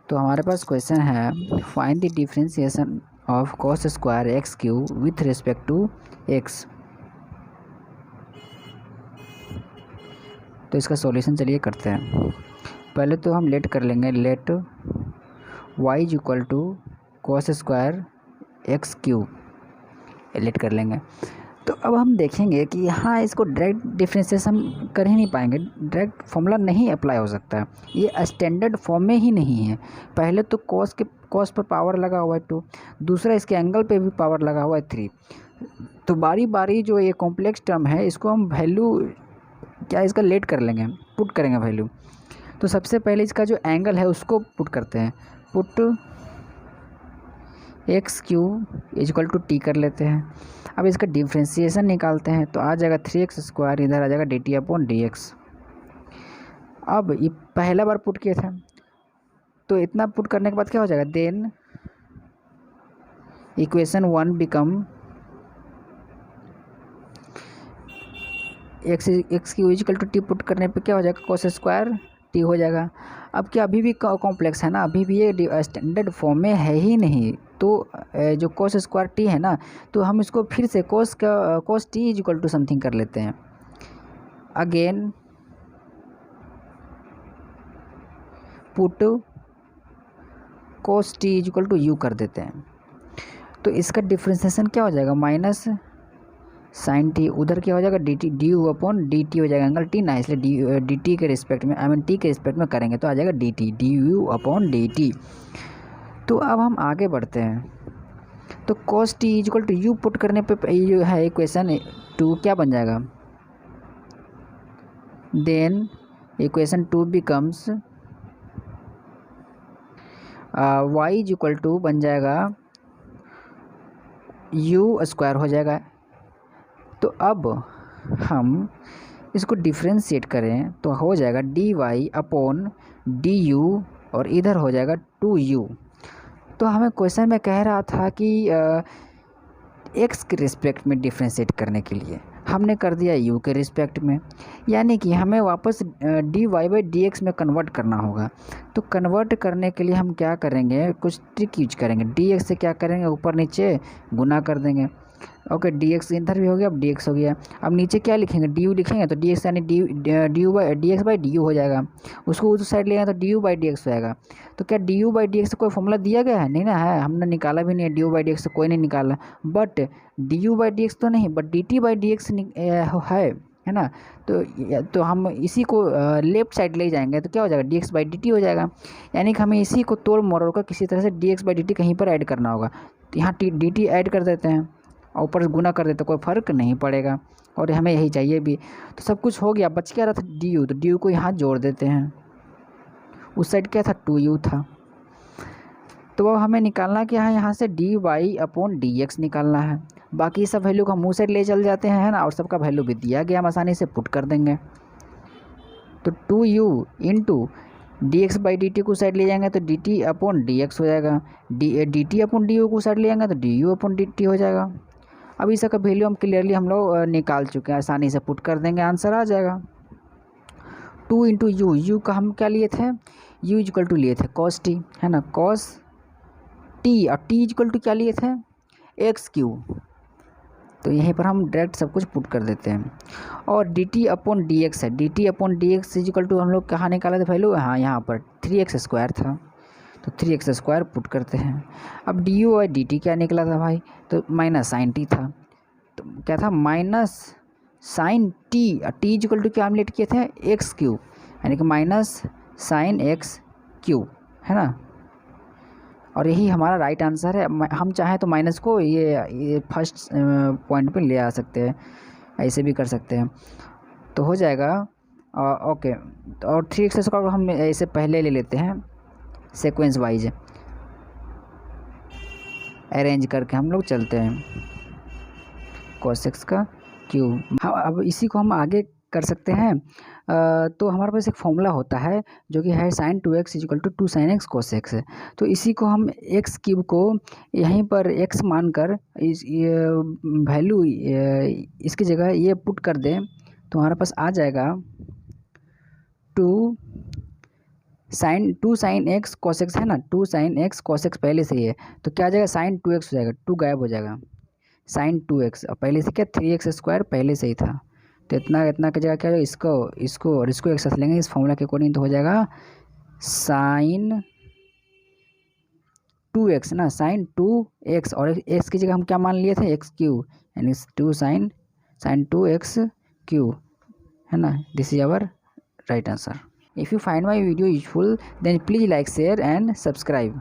तो हमारे पास क्वेश्चन है find the differentiation of cos square x cube with respect to x. तो इसका सॉल्यूशन चलिए करते हैं। पहले तो हम लेट कर लेंगे, let y is equal to cos square x cube let कर लेंगे। तो अब हम देखेंगे कि यहाँ इसको डायरेक्ट डिफरेंशिएशन हम कर ही नहीं पाएंगे, डायरेक्ट फॉर्मूला नहीं अप्लाई हो सकता है, ये स्टैंडर्ड फॉर्म में ही नहीं है। पहले तो कॉस पर पावर लगा हुआ है 2, दूसरा इसके एंगल पे भी पावर लगा हुआ है 3। तो बारी बारी जो ये कॉम्प्लेक्स टर्म है इसको हम वैल्यू क्या इसका लेट कर लेंगे, पुट करेंगे वैल्यू। तो सबसे पहले इसका जो एंगल है उसको पुट करते हैं, put x cube is equal to t कर लेते हैं। अब इसका डिफ्रेंशिएशन निकालते हैं तो आ जाएगा 3x स्क्वायर, इधर आ जाएगा dt अपॉन dx। अब ये पहला बार पुट किया था तो इतना पुट करने के बाद क्या हो जाएगा, then equation 1 become x cube is equal to t. Put करने पे क्या हो जाएगा, cos स्क्वायर टी हो जाएगा। अब क्या अभी भी कॉम्प्लेक्स है ना, अभी भी ये स्टैंडर्ड फॉर्म में है ही नहीं। तो जो cos स्क्वायर टी है ना, तो हम इसको फिर से cos t is equal to something कर लेते हैं। Again put cos t is equal to u कर देते हैं। तो इसका डिफ्रेंशिएशन क्या हो जाएगा, माइनस साइन टी, उधर क्या हो जाएगा d t, d u upon d T हो जाएगा एंगल टी ना, इसलिए डी टी के रिस्पेक्ट में, आई मीन टी के रिस्पेक्ट में करेंगे तो आ जाएगा d t, d u upon d t. तो अब हम आगे बढ़ते हैं। तो cos t is equal to u put करने पे ये जो है इक्वेशन 2 क्या बन जाएगा, then equation 2 becomes y is equal to बन जाएगा u स्क्वायर हो जाएगा। तो अब हम इसको डिफ्रेंशिएट करें तो हो जाएगा d y upon d u और इधर हो जाएगा 2u। तो हमें क्वेश्चन में कह रहा था कि एक्स के रिस्पेक्ट में डिफ्रेंशिएट करने के लिए हमने कर दिया यू के रिस्पेक्ट में, यानी कि हमें वापस d y by d x में कन्वर्ट करना होगा। तो कन्वर्ट करने के लिए हम क्या करेंगे, कुछ ट्रिक यूज करेंगे। डी एक्स से क्या करेंगे, ऊपर नीचे गुना कर देंगे। ओके, डी एक्स इधर भी हो गया, अब डी एक्स हो गया। अब नीचे क्या लिखेंगे, डी यू लिखेंगे तो डी एक्स यानी D you by d x by D you हो जाएगा। उसको उस साइड ले जाएंगे तो D you by d x हो जाएगा। तो क्या D you by d x कोई फॉर्मूला दिया गया है, नहीं ना है, हमने निकाला भी नहीं है, D you by d x से कोई नहीं निकाला। But D you by d x तो नहीं, but D T by d X है ना। तो हम इसी को लेफ्ट साइड ले जाएंगे तो क्या हो जाएगा, D x by D T हो जाएगा। यानी कि हमें इसी को तोड़ मरोड़ कर किसी तरह से D x by D T कहीं पर ऐड करना होगा। तो यहाँ डी टी ऐड कर देते हैं और ऊपर गुना कर देते, कोई फ़र्क नहीं पड़ेगा और हमें यही चाहिए भी। तो सब कुछ हो गया, बच क्या रहा था डी यू, तो डी यू को यहाँ जोड़ देते हैं। उस साइड क्या था, 2u था। तो अब हमें निकालना क्या है, यहाँ से d y upon D x निकालना है। बाकी सब वैल्यू को हम मुँह से ले चल जाते हैं, है ना, और सबका वैल्यू भी दिया गया, हम आसानी से पुट कर देंगे। तो 2u into D x by D T को साइड ले जाएंगे तो D T upon D x हो जाएगा, d T upon d you को साइड ले जाएंगे तो D u upon d T हो जाएगा। अब इसका वैल्यू हम क्लियरली हम लोग निकाल चुके हैं, आसानी से पुट कर देंगे, आंसर आ जाएगा। 2 इंटू यू, यू का हम क्या लिए थे, यू इजक्वल टू लिए थे कॉस टी, है ना, कॉस टी, और टी इजक्वल टू क्या लिए थे, एक्स क्यू। तो यहीं पर हम डायरेक्ट सब कुछ पुट कर देते हैं। और D T upon D X है, D T upon D X is equal to हम लोग कहाँ निकाले थे वैल्यू, हाँ यहाँ पर 3x स्क्वायर था, तो 3x स्क्वायर पुट करते हैं। अब डी यू और डी टी क्या निकला था भाई, तो माइनस साइन टी था, तो क्या था minus sine t, t is equal to क्या हम लेट किए थे, एक्स क्यू, यानी कि माइनस साइन एक्स क्यू, है ना। और यही हमारा राइट आंसर है। हम चाहें तो माइनस को ये फर्स्ट पॉइंट पे ले आ सकते हैं, ऐसे भी कर सकते हैं, तो हो जाएगा। ओके, और 3x स्क्वायर हम ऐसे पहले ले लेते हैं, सीक्वेंस वाइज अरेंज करके हम लोग चलते हैं, cos x का क्यूब। हाँ, अब इसी को हम आगे कर सकते हैं। तो हमारे पास एक फॉर्मूला होता है जो कि है sin 2x equal to 2 sin x cos x है। तो इसी को हम x क्यूब को यहीं पर x मानकर इस वैल्यू इसकी जगह ये पुट कर दें तो हमारे पास आ जाएगा 2 साइन एक्स कॉस एक्स है ना, 2 साइन एक्स कॉस एक्स पहले से ही है, तो क्या आ जाएगा साइन 2x हो जाएगा, 2 गायब हो जाएगा, साइन 2x और पहले से क्या 3x स्क्वायर पहले से ही था, तो इतना इतना की जगह क्या हो जाएगा, इसको इसको और इसको एक साथ लेंगे इस फॉर्मूला के अकॉर्डिंग, तो हो जाएगा साइन 2x ना, साइन 2x और x की जगह हम क्या मान लिए थे एक्स क्यू, यानी 2 साइन 2x क्यू है ना, this is our right answer. If you find my video useful, then please like, share and subscribe.